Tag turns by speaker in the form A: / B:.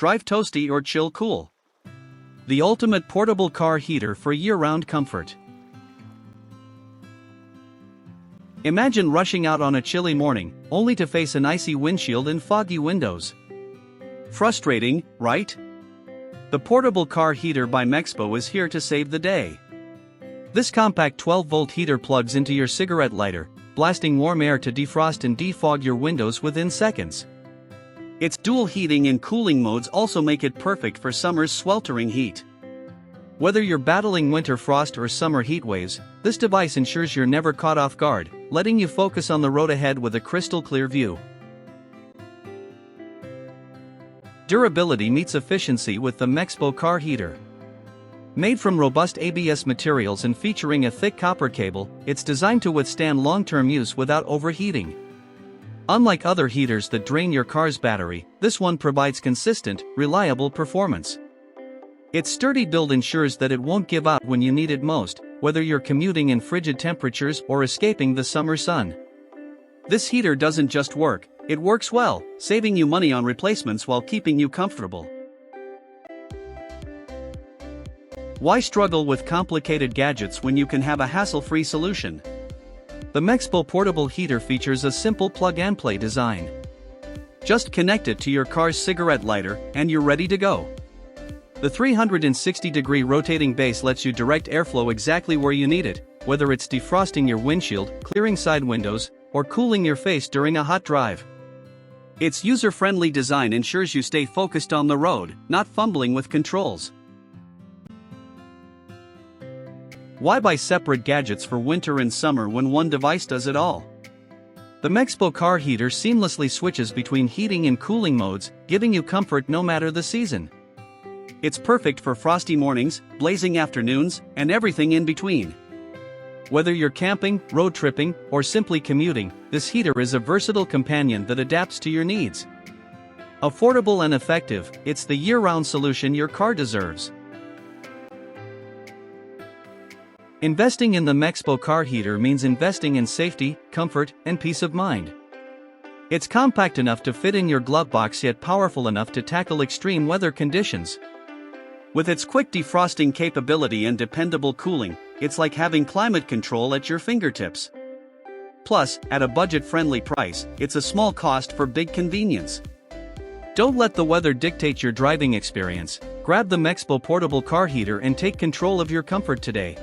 A: drive toasty or chill cool. The ultimate portable car heater for year-round comfort. Imagine rushing out on a chilly morning, only to face an icy windshield and foggy windows. Frustrating, right? The portable car heater by MEXSSPO is here to save the day. This compact 12-volt heater plugs into your cigarette lighter, blasting warm air to defrost and defog your windows within seconds. Its dual heating and cooling modes also make it perfect for summer's sweltering heat. Whether you're battling winter frost or summer heat waves, this device ensures you're never caught off guard, letting you focus on the road ahead with a crystal-clear view. Durability meets efficiency with the MEXSSPO Car Heater. Made from robust ABS materials and featuring a thick copper cable, it's designed to withstand long-term use without overheating. Unlike other heaters that drain your car's battery, this one provides consistent, reliable performance. Its sturdy build ensures that it won't give out when you need it most, whether you're commuting in frigid temperatures or escaping the summer sun. This heater doesn't just work, it works well, saving you money on replacements while keeping you comfortable. Why struggle with complicated gadgets when you can have a hassle-free solution? The MEXSSPO portable heater features a simple plug-and-play design. Just connect it to your car's cigarette lighter, and you're ready to go. The 360-degree rotating base lets you direct airflow exactly where you need it, whether it's defrosting your windshield, clearing side windows, or cooling your face during a hot drive. Its user-friendly design ensures you stay focused on the road, not fumbling with controls. Why buy separate gadgets for winter and summer when one device does it all? The MEXSSPO Car Heater seamlessly switches between heating and cooling modes, giving you comfort no matter the season. It's perfect for frosty mornings, blazing afternoons, and everything in between. Whether you're camping, road tripping, or simply commuting, this heater is a versatile companion that adapts to your needs. Affordable and effective, it's the year-round solution your car deserves. Investing in the MEXSSPO Car Heater means investing in safety, comfort, and peace of mind. It's compact enough to fit in your glove box yet powerful enough to tackle extreme weather conditions. With its quick defrosting capability and dependable cooling, it's like having climate control at your fingertips. Plus, at a budget-friendly price, it's a small cost for big convenience. Don't let the weather dictate your driving experience. Grab the MEXSSPO portable car heater and take control of your comfort today.